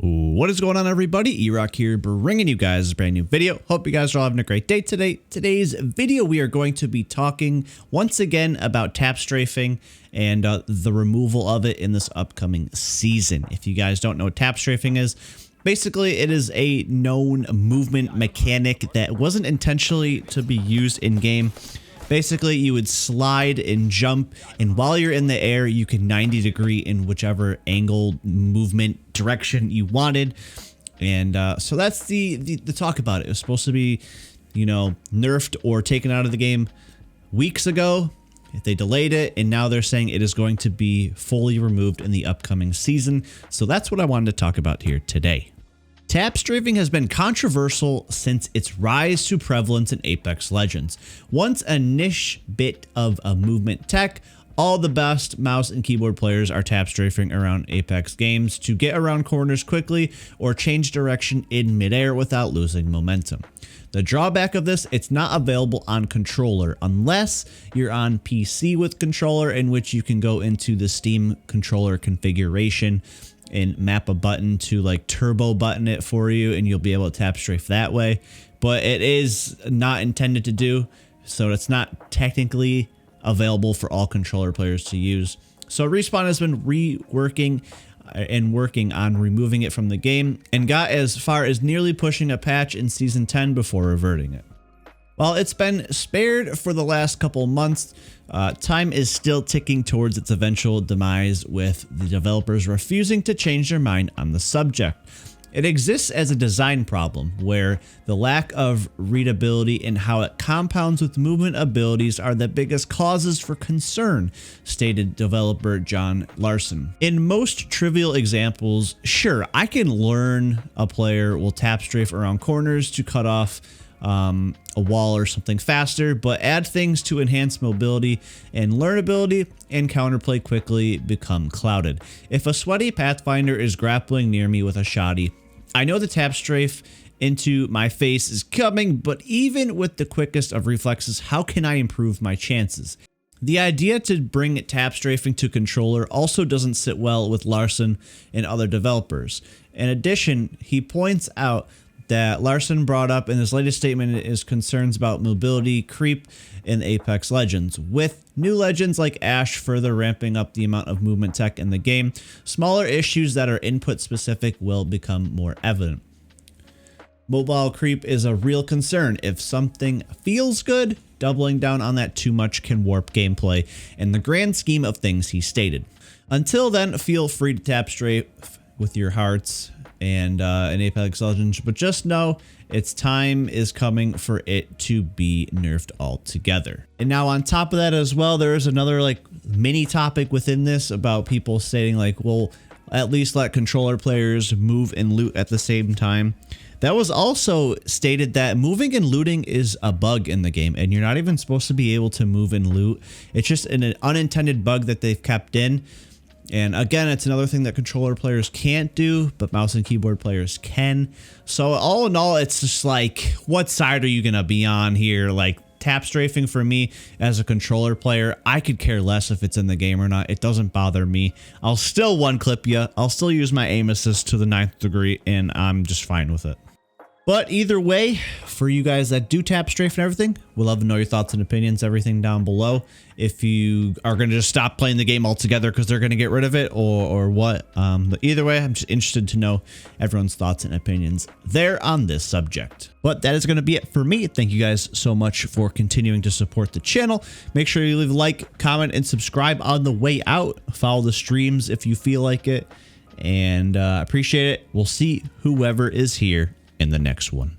What is going on, everybody? Erock here, bringing you guys a brand new video. Hope you guys are all having a great day today. Today's video, we are going to be talking once again about tap strafing and the removal of it in this upcoming season. If you guys don't know what tap strafing is, basically it is a known movement mechanic that wasn't intentionally to be used in game. Basically, you would slide and jump, and while you're in the air, you can 90 degree in whichever angle, movement, direction you wanted. And so that's the talk about it. It was supposed to be, you know, nerfed or taken out of the game weeks ago. They delayed it, and now they're saying it is going to be fully removed in the upcoming season. So that's what I wanted to talk about here today. Tap strafing has been controversial since its rise to prevalence in Apex Legends. Once a niche bit of a movement tech, all the best mouse and keyboard players are tap strafing around Apex games to get around corners quickly or change direction in midair without losing momentum. The drawback of this, it's not available on controller unless you're on PC with controller, in which you can go into the Steam controller configuration and map a button to like turbo button it for you, and you'll be able to tap strafe that way. But it is not intended to do, so it's not technically available for all controller players to use. So Respawn has been reworking and working on removing it from the game, and got as far as nearly pushing a patch in Season 10 before reverting it. While it's been spared for the last couple months, time is still ticking towards its eventual demise, with the developers refusing to change their mind on the subject. It exists as a design problem, where the lack of readability and how it compounds with movement abilities are the biggest causes for concern, stated developer John Larson. In most trivial examples, sure, I can learn a player will tap strafe around corners to cut off a wall or something faster, but add things to enhance mobility and learnability, and counterplay quickly become clouded. If a sweaty Pathfinder is grappling near me with a shotty, I know the tap strafe into my face is coming, but even with the quickest of reflexes, how can I improve my chances? The idea to bring tap strafing to controller also doesn't sit well with Larson and other developers. In addition, he points out that Larson brought up in his latest statement is concerns about mobility creep in Apex Legends. With new legends like Ash further ramping up the amount of movement tech in the game, smaller issues that are input specific will become more evident. Mobile creep is a real concern. If something feels good, doubling down on that too much can warp gameplay in the grand scheme of things, he stated. Until then, feel free to tap strafe with your hearts and in Apex Legends, but just know its time is coming for it to be nerfed altogether. And now on top of that as well, there is another like mini topic within this about people stating like, well, at least let controller players move and loot at the same time. That was also stated that moving and looting is a bug in the game, and you're not even supposed to be able to move and loot. It's just an unintended bug that they've kept in. And again, it's another thing that controller players can't do, but mouse and keyboard players can. So all in all, it's just like, what side are you going to be on here? Like, tap strafing for me as a controller player, I could care less if it's in the game or not. It doesn't bother me. I'll still one clip you. I'll still use my aim assist to the 9th degree, and I'm just fine with it. But either way, for you guys that do tap strafe and everything, we'd love to know your thoughts and opinions, everything down below. If you are going to just stop playing the game altogether because they're going to get rid of it, or what. But either way, I'm just interested to know everyone's thoughts and opinions there on this subject. But that is going to be it for me. Thank you guys so much for continuing to support the channel. Make sure you leave a like, comment, and subscribe on the way out. Follow the streams if you feel like it. And appreciate it. We'll see whoever is here in the next one.